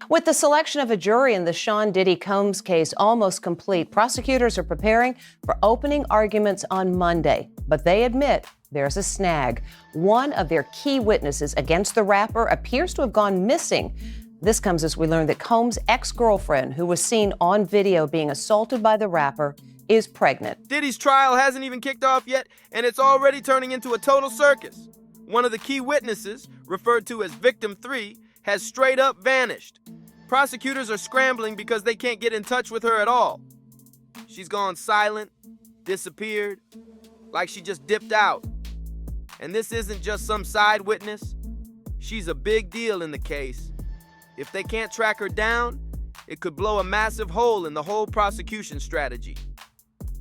With the selection of a jury in the Sean Diddy Combs case almost complete, prosecutors are preparing for opening arguments on Monday. But they admit there's a snag. One of their key witnesses against the rapper appears to have gone missing. This comes as we learn that Combs' ex-girlfriend, who was seen on video being assaulted by the rapper, is pregnant. Diddy's trial hasn't even kicked off yet, and it's already turning into a total circus. One of the key witnesses, referred to as Victim 3, has straight up vanished. Prosecutors are scrambling because they can't get in touch with her at all. She's gone silent, disappeared, like she just dipped out. And this isn't just some side witness. She's a big deal in the case. If they can't track her down, it could blow a massive hole in the whole prosecution strategy.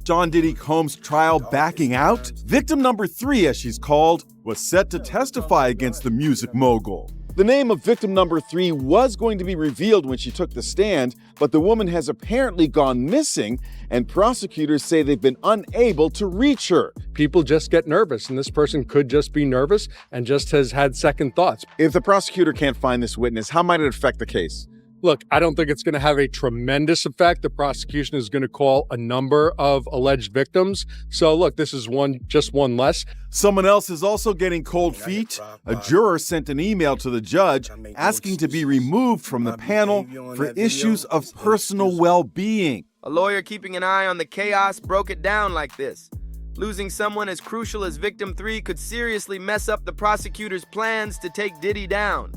Sean Diddy Combs' trial backing out? Victim number 3, as she's called, was set to testify against the music mogul. The name of victim number 3 was going to be revealed when she took the stand, but the woman has apparently gone missing, and prosecutors say they've been unable to reach her. People just get nervous, and this person could just be nervous and just has had second thoughts. If the prosecutor can't find this witness, how might it affect the case? Look, I don't think it's going to have a tremendous effect. The prosecution is going to call a number of alleged victims. So look, this is just one less. Someone else is also getting cold feet. A juror sent an email to the judge asking to be removed from the panel for issues of personal well-being. A lawyer keeping an eye on the chaos broke it down like this. Losing someone as crucial as Victim 3 could seriously mess up the prosecutor's plans to take Diddy down.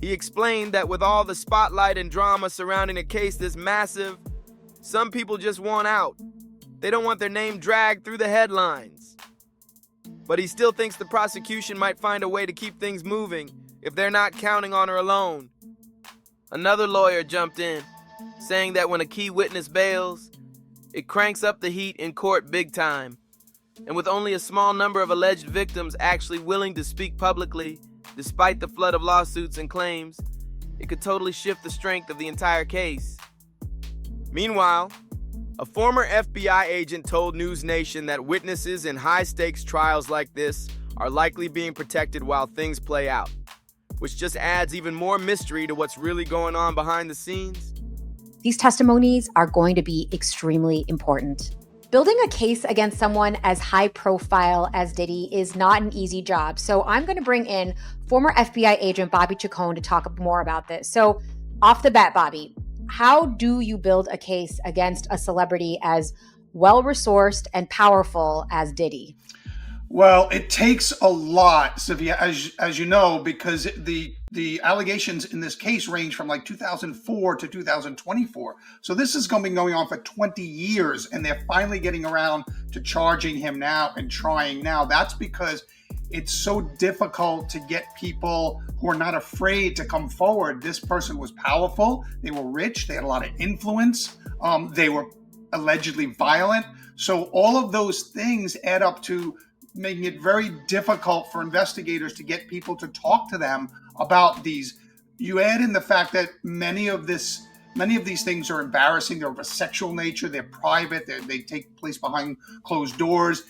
He explained that with all the spotlight and drama surrounding a case this massive, some people just want out. They don't want their name dragged through the headlines. But he still thinks the prosecution might find a way to keep things moving if they're not counting on her alone. Another lawyer jumped in, saying that when a key witness bails, it cranks up the heat in court big time. And with only a small number of alleged victims actually willing to speak publicly, despite the flood of lawsuits and claims, it could totally shift the strength of the entire case. Meanwhile, a former FBI agent told News Nation that witnesses in high-stakes trials like this are likely being protected while things play out, which just adds even more mystery to what's really going on behind the scenes. These testimonies are going to be extremely important. Building a case against someone as high profile as Diddy is not an easy job. So I'm going to bring in former FBI agent Bobby Chacon to talk more about this. So off the bat, Bobby, how do you build a case against a celebrity as well-resourced and powerful as Diddy? Well, it takes a lot, Sylvia, as you know, because the allegations in this case range from like 2004 to 2024. So this is going to be going on for 20 years, and they're finally getting around to charging him now and trying now. That's because it's so difficult to get people who are not afraid to come forward. This person was powerful. They were rich. They had a lot of influence. They were allegedly violent. So all of those things add up to making it very difficult for investigators to get people to talk to them about these. You add in the fact that many of these things are embarrassing. They're of a sexual nature. They're private. They take place behind closed doors.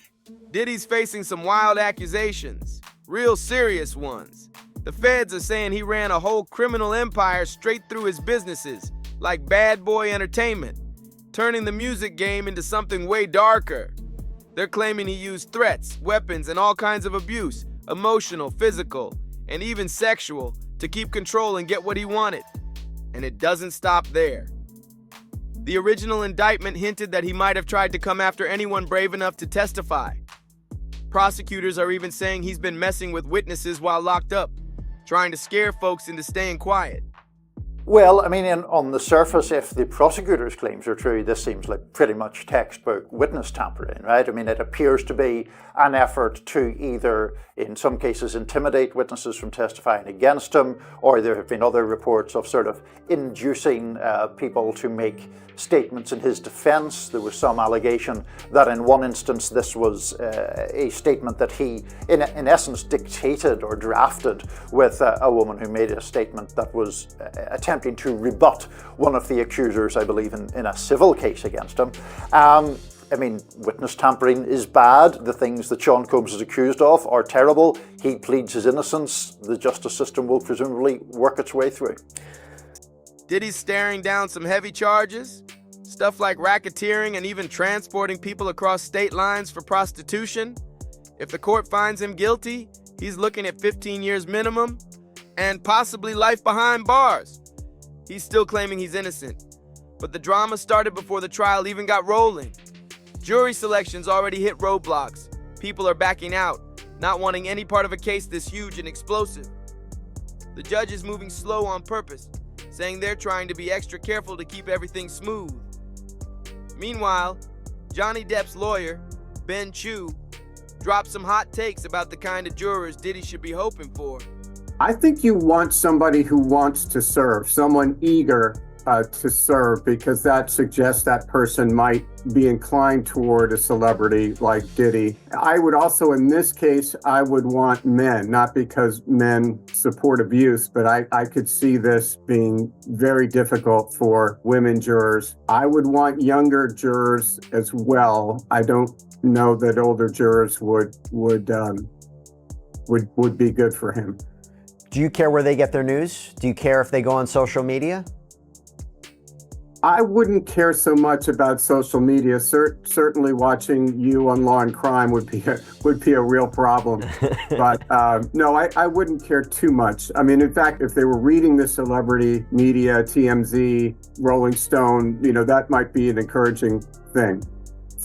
Diddy's facing some wild accusations, real serious ones. The feds are saying he ran a whole criminal empire straight through his businesses, like Bad Boy Entertainment, turning the music game into something way darker. They're claiming he used threats, weapons, and all kinds of abuse, emotional, physical, and even sexual, to keep control and get what he wanted. And it doesn't stop there. The original indictment hinted that he might have tried to come after anyone brave enough to testify. Prosecutors are even saying he's been messing with witnesses while locked up, trying to scare folks into staying quiet. Well, I mean, on the surface, if the prosecutor's claims are true, this seems like pretty much textbook witness tampering, right? I mean, it appears to be an effort to either, in some cases, intimidate witnesses from testifying against him, or there have been other reports of sort of inducing people to make statements in his defense. There was some allegation that in one instance this was a statement that he, in essence, dictated or drafted with a woman who made a statement that was attempting to rebut one of the accusers, I believe, in a civil case against him. I mean, witness tampering is bad. The things that Sean Combs is accused of are terrible. He pleads his innocence. The justice system will presumably work its way through. Diddy's staring down some heavy charges, stuff like racketeering and even transporting people across state lines for prostitution. If the court finds him guilty, he's looking at 15 years minimum and possibly life behind bars. He's still claiming he's innocent, but the drama started before the trial even got rolling. Jury selection's already hit roadblocks. People are backing out, not wanting any part of a case this huge and explosive. The judge is moving slow on purpose, saying they're trying to be extra careful to keep everything smooth. Meanwhile, Johnny Depp's lawyer, Ben Chu, dropped some hot takes about the kind of jurors Diddy should be hoping for. I think you want somebody who wants to serve, someone eager to serve, because that suggests that person might be inclined toward a celebrity like Diddy. I would also, in this case, I would want men, not because men support abuse, but I could see this being very difficult for women jurors. I would want younger jurors as well. I don't know that older jurors would be good for him. Do you care where they get their news? Do you care if they go on social media? I wouldn't care so much about social media. Certainly watching you on Law and Crime would be a real problem. But no, I wouldn't care too much. I mean, in fact, if they were reading the celebrity media, TMZ, Rolling Stone, that might be an encouraging thing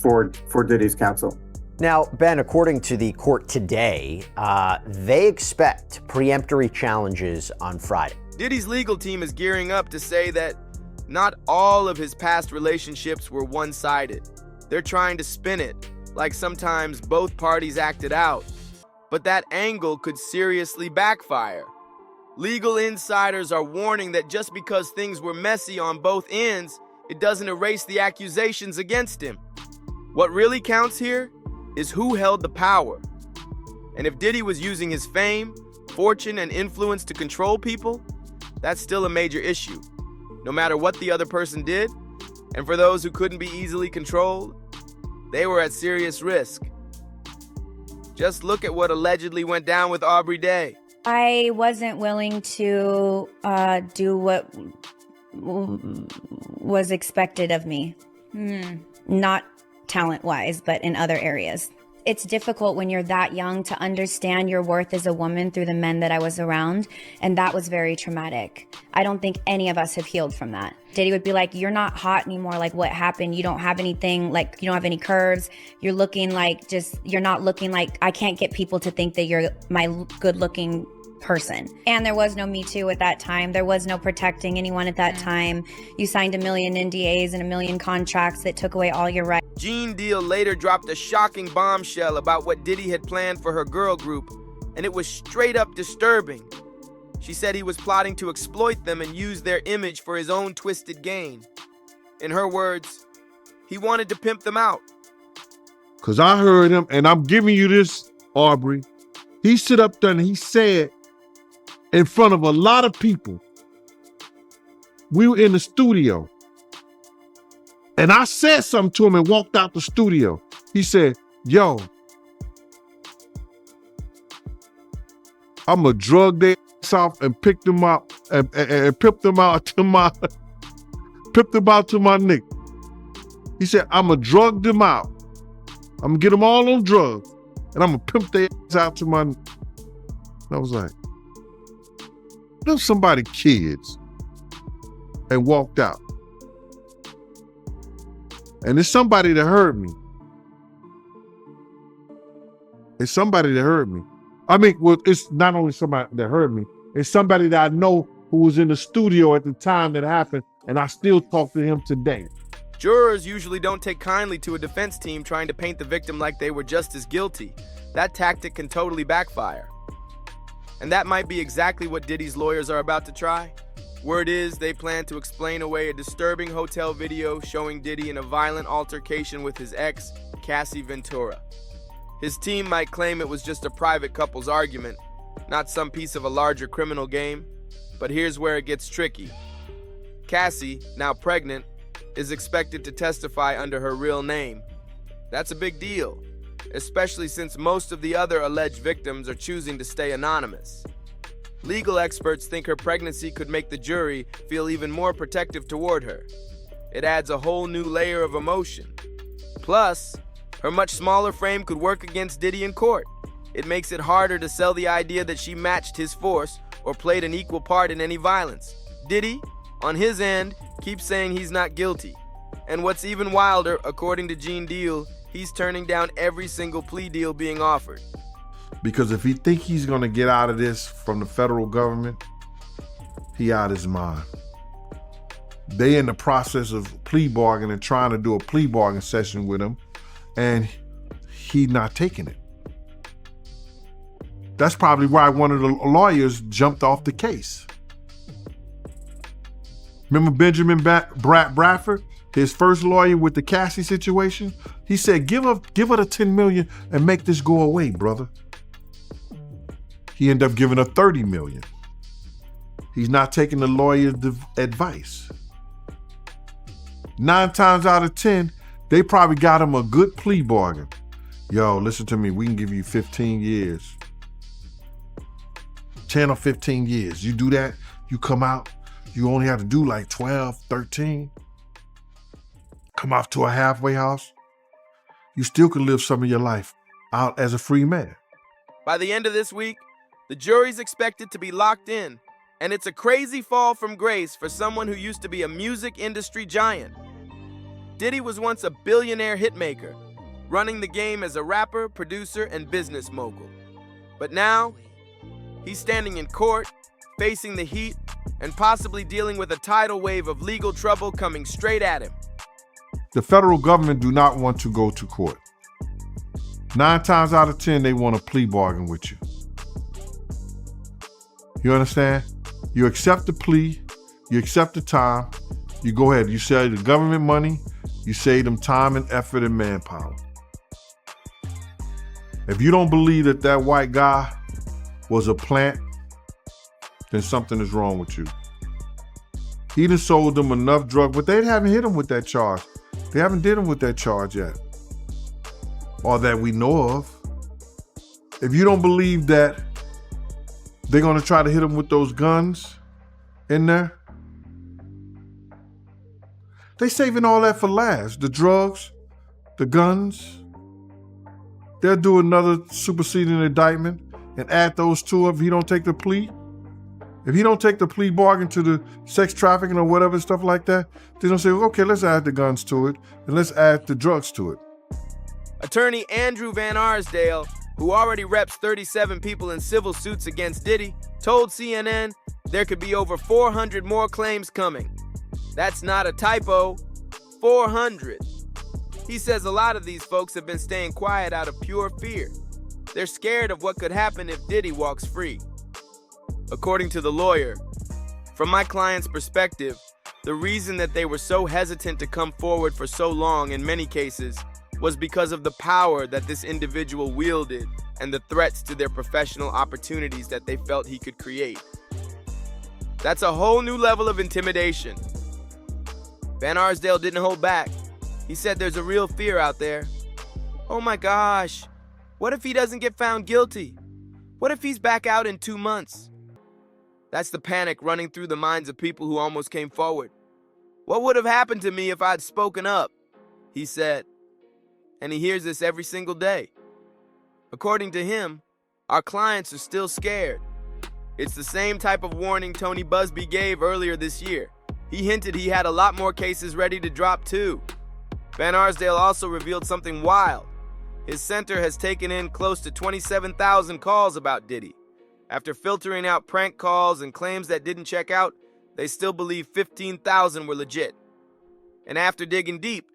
for Diddy's counsel. Now, Ben, according to the court today, they expect preemptory challenges on Friday. Diddy's legal team is gearing up to say that not all of his past relationships were one-sided. They're trying to spin it, like sometimes both parties acted out. But that angle could seriously backfire. Legal insiders are warning that just because things were messy on both ends, it doesn't erase the accusations against him. What really counts here is who held the power. And if Diddy was using his fame, fortune, and influence to control people, that's still a major issue, no matter what the other person did. And for those who couldn't be easily controlled, they were at serious risk. Just look at what allegedly went down with Aubrey Day. I wasn't willing to do what was expected of me. Not talent-wise, but in other areas. It's difficult when you're that young to understand your worth as a woman through the men that I was around, and that was very traumatic. I don't think any of us have healed from that. Diddy would be like, you're not hot anymore, like what happened? You don't have anything, like you don't have any curves. You're looking like you're not looking like, I can't get people to think that you're my good-looking person. And there was no Me Too at that time. There was no protecting anyone at that time. You signed 1 million NDAs and 1 million contracts that took away all your rights. Gene Deal later dropped a shocking bombshell about what Diddy had planned for her girl group, and it was straight up disturbing. She said he was plotting to exploit them and use their image for his own twisted gain. In her words, he wanted to pimp them out. Because I heard him, and I'm giving you this, Aubrey. He stood up there and he said, in front of a lot of people, we were in the studio, and I said something to him and walked out the studio. He said, yo, I'm going to drug their ass off and pick them up and pimp them out to my nigga. He said, I'm going to drug them out. I'm going to get them all on drugs, and I'm going to pimp their ass out to my nigga. I was like, them somebody kids, and walked out. And it's somebody that heard me. It's somebody that heard me. I mean, well, it's not only somebody that heard me, it's somebody that I know who was in the studio at the time that happened, and I still talk to him today. Jurors usually don't take kindly to a defense team trying to paint the victim like they were just as guilty. That tactic can totally backfire. And that might be exactly what Diddy's lawyers are about to try. Word is they plan to explain away a disturbing hotel video showing Diddy in a violent altercation with his ex, Cassie Ventura. His team might claim it was just a private couple's argument, not some piece of a larger criminal game. But here's where it gets tricky. Cassie, now pregnant, is expected to testify under her real name. That's a big deal, especially since most of the other alleged victims are choosing to stay anonymous. Legal experts think her pregnancy could make the jury feel even more protective toward her. It adds a whole new layer of emotion. Plus, her much smaller frame could work against Diddy in court. It makes it harder to sell the idea that she matched his force or played an equal part in any violence. Diddy, on his end, keeps saying he's not guilty. And what's even wilder, according to Gene Deal, he's turning down every single plea deal being offered. Because if he think he's gonna get out of this from the federal government, he out his mind. They in the process of plea bargaining, trying to do a plea bargain session with him, and he not taking it. That's probably why one of the lawyers jumped off the case. Remember Benjamin Bradford, his first lawyer with the Cassie situation? He said, give her the 10 million and make this go away, brother. He ended up giving her 30 million. He's not taking the lawyer's advice. 9 times out of 10, they probably got him a good plea bargain. Yo, listen to me, we can give you 15 years. 10 or 15 years. You do that, you come out, you only have to do like 12, 13. Come off to a halfway house. You still can live some of your life out as a free man. By the end of this week, the jury's expected to be locked in, and it's a crazy fall from grace for someone who used to be a music industry giant. Diddy was once a billionaire hitmaker, running the game as a rapper, producer, and business mogul. But now, he's standing in court, facing the heat, and possibly dealing with a tidal wave of legal trouble coming straight at him. The federal government do not want to go to court. 9 times out of 10, they want a plea bargain with you. You understand? You accept the plea, you accept the time, you go ahead, you save the government money, you save them time and effort and manpower. If you don't believe that that white guy was a plant, then something is wrong with you. He done sold them enough drugs, but they haven't hit him with that charge. They haven't did him with that charge yet, or that we know of. If you don't believe that they're gonna try to hit him with those guns in there, they saving all that for last. The drugs, the guns. They'll do another superseding indictment and add those two up if he don't take the plea. If he don't take the plea bargain to the sex trafficking or whatever, stuff like that, they're gonna say, okay, let's add the guns to it and let's add the drugs to it. Attorney Andrew Van Arsdale, who already reps 37 people in civil suits against Diddy, told CNN there could be over 400 more claims coming. That's not a typo, 400. He says a lot of these folks have been staying quiet out of pure fear. They're scared of what could happen if Diddy walks free. According to the lawyer, from my client's perspective, the reason that they were so hesitant to come forward for so long in many cases was because of the power that this individual wielded and the threats to their professional opportunities that they felt he could create. That's a whole new level of intimidation. Van Arsdale didn't hold back. He said there's a real fear out there. Oh my gosh, what if he doesn't get found guilty? What if he's back out in 2 months? That's the panic running through the minds of people who almost came forward. What would have happened to me if I'd spoken up? He said. And he hears this every single day. According to him, our clients are still scared. It's the same type of warning Tony Busby gave earlier this year. He hinted he had a lot more cases ready to drop too. Van Arsdale also revealed something wild. His center has taken in close to 27,000 calls about Diddy. After filtering out prank calls and claims that didn't check out, they still believe 15,000 were legit. And after digging deep,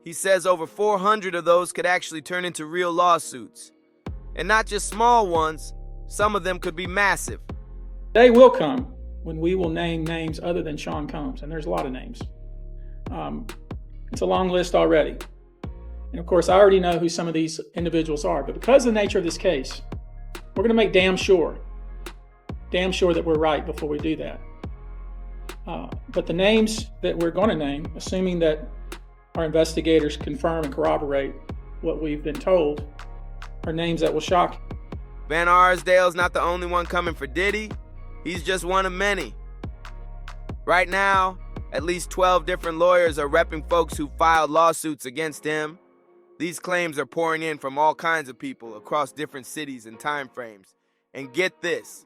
he says over 400 of those could actually turn into real lawsuits. And not just small ones, some of them could be massive. Day will come when we will name names other than Sean Combs, and there's a lot of names. It's a long list already. And of course, I already know who some of these individuals are, but because of the nature of this case, we're gonna make damn sure that we're right before we do that. But the names that we're gonna name, assuming that our investigators confirm and corroborate what we've been told, are names that will shock you. Van Arsdale's not the only one coming for Diddy. He's just one of many. Right now, at least 12 different lawyers are repping folks who filed lawsuits against him. These claims are pouring in from all kinds of people across different cities and time frames. And get this,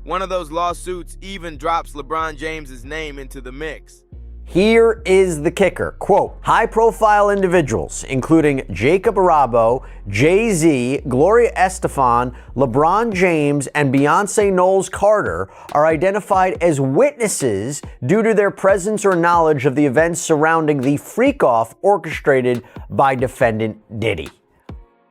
one of those lawsuits even drops LeBron James's name into the mix. Here is the kicker. Quote, high-profile individuals, including Jacob Arabo, Jay-Z, Gloria Estefan, LeBron James, and Beyonce Knowles Carter, are identified as witnesses due to their presence or knowledge of the events surrounding the Freakoff orchestrated by defendant Diddy.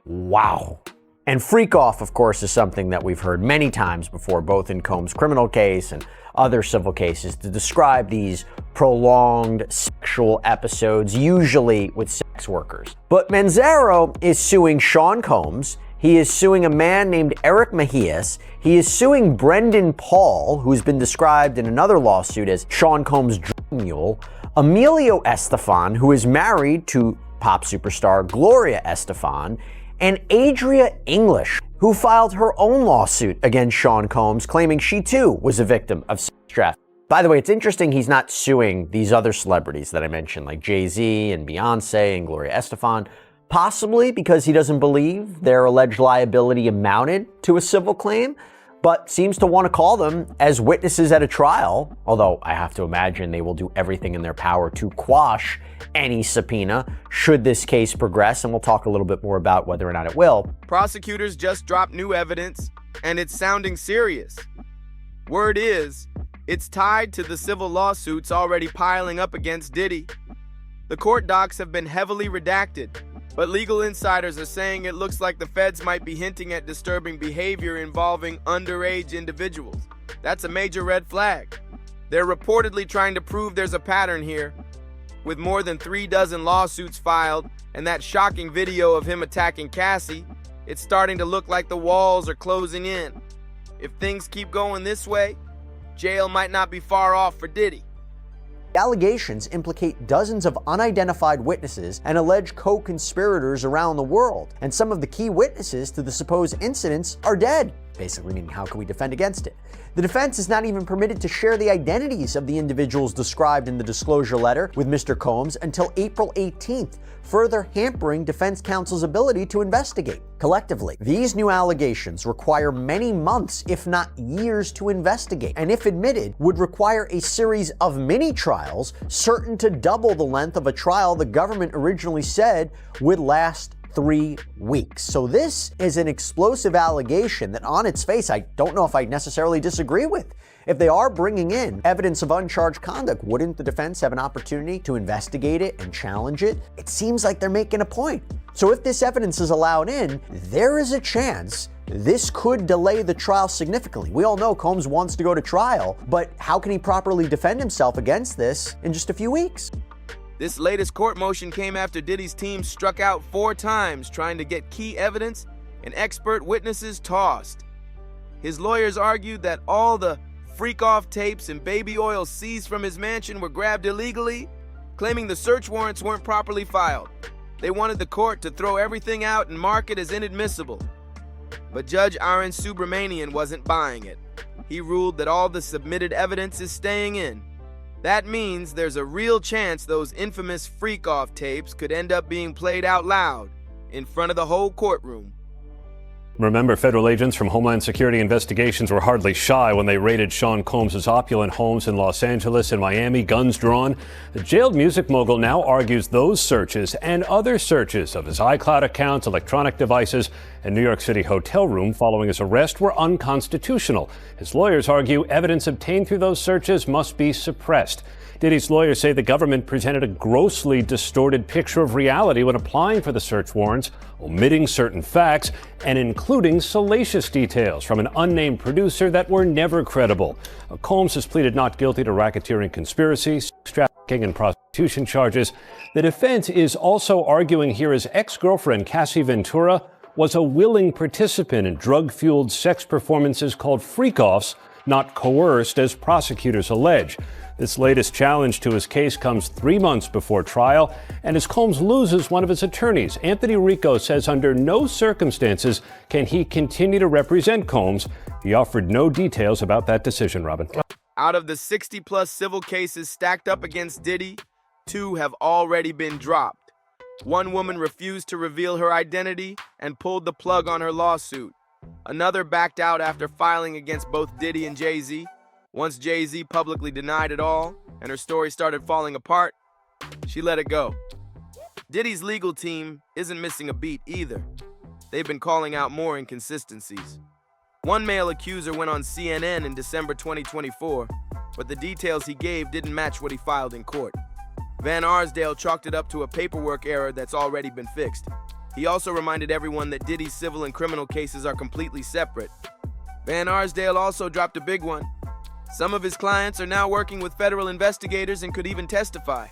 Wow. And Freakoff, of course, is something that we've heard many times before, both in Combs' criminal case and other civil cases, to describe these prolonged sexual episodes, usually with sex workers. But Manzaro is suing Sean Combs. He is suing a man named Eric Mejias. He is suing Brendan Paul, who's been described in another lawsuit as Sean Combs' drug mule, Emilio Estefan, who is married to pop superstar Gloria Estefan, and Adria English, who filed her own lawsuit against Sean Combs, claiming she too was a victim of sex trafficking. By the way, it's interesting he's not suing these other celebrities that I mentioned, like Jay-Z and Beyonce and Gloria Estefan, possibly because he doesn't believe their alleged liability amounted to a civil claim, but seems to want to call them as witnesses at a trial, although I have to imagine they will do everything in their power to quash any subpoena should this case progress, and we'll talk a little bit more about whether or not it will. Prosecutors just dropped new evidence, and it's sounding serious. Word is, it's tied to the civil lawsuits already piling up against Diddy. The court docs have been heavily redacted, but legal insiders are saying it looks like the feds might be hinting at disturbing behavior involving underage individuals. That's a major red flag. They're reportedly trying to prove there's a pattern here. With more than 36 lawsuits filed and that shocking video of him attacking Cassie, it's starting to look like the walls are closing in. If things keep going this way, jail might not be far off for Diddy. The allegations implicate dozens of unidentified witnesses and alleged co-conspirators around the world, and some of the key witnesses to the supposed incidents are dead. Basically meaning, how can we defend against it? The defense is not even permitted to share the identities of the individuals described in the disclosure letter with Mr. Combs until April 18th, further hampering defense counsel's ability to investigate. Collectively, these new allegations require many months, if not years, to investigate, and if admitted, would require a series of mini-trials, certain to double the length of a trial the government originally said would last 3 weeks. So this is an explosive allegation that on its face, I don't know if I necessarily disagree with. If they are bringing in evidence of uncharged conduct, wouldn't the defense have an opportunity to investigate it and challenge it? It seems like they're making a point. So if this evidence is allowed in, there is a chance this could delay the trial significantly. We all know Combs wants to go to trial, but how can he properly defend himself against this in just a few weeks? This latest court motion came after Diddy's team struck out 4 times trying to get key evidence and expert witnesses tossed. His lawyers argued that all the Freakoff tapes and baby oil seized from his mansion were grabbed illegally, claiming the search warrants weren't properly filed. They wanted the court to throw everything out and mark it as inadmissible. But Judge Aaron Subramanian wasn't buying it. He ruled that all the submitted evidence is staying in. That means there's a real chance those infamous Freakoff tapes could end up being played out loud in front of the whole courtroom. Remember, federal agents from Homeland Security Investigations were hardly shy when they raided Sean Combs' opulent homes in Los Angeles and Miami, guns drawn. The jailed music mogul now argues those searches and other searches of his iCloud accounts, electronic devices, and New York City hotel room following his arrest were unconstitutional. His lawyers argue evidence obtained through those searches must be suppressed. Diddy's lawyers say the government presented a grossly distorted picture of reality when applying for the search warrants, omitting certain facts and including salacious details from an unnamed producer that were never credible. Combs has pleaded not guilty to racketeering conspiracy, sex trafficking, and prostitution charges. The defense is also arguing here his ex-girlfriend, Cassie Ventura, was a willing participant in drug-fueled sex performances called Freakoffs not coerced as prosecutors allege. This latest challenge to his case comes 3 months before trial, and as Combs loses one of his attorneys, Anthony Rico says under no circumstances can he continue to represent Combs. He offered no details about that decision, Robin. Out of the 60-plus civil cases stacked up against Diddy, 2 have already been dropped. One woman refused to reveal her identity and pulled the plug on her lawsuit. Another backed out after filing against both Diddy and Jay-Z. Once Jay-Z publicly denied it all and her story started falling apart, she let it go. Diddy's legal team isn't missing a beat either. They've been calling out more inconsistencies. One male accuser went on CNN in December 2024, but the details he gave didn't match what he filed in court. Van Arsdale chalked it up to a paperwork error that's already been fixed. He also reminded everyone that Diddy's civil and criminal cases are completely separate. Van Arsdale also dropped a big one. Some of his clients are now working with federal investigators and could even testify.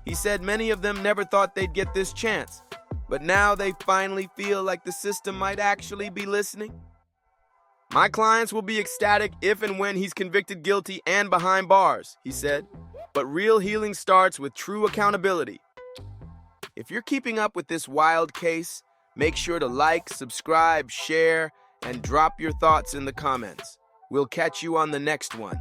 He said many of them never thought they'd get this chance, but now they finally feel like the system might actually be listening. My clients will be ecstatic if and when he's convicted guilty and behind bars, he said. But real healing starts with true accountability. If you're keeping up with this wild case, make sure to like, subscribe, share, and drop your thoughts in the comments. We'll catch you on the next one.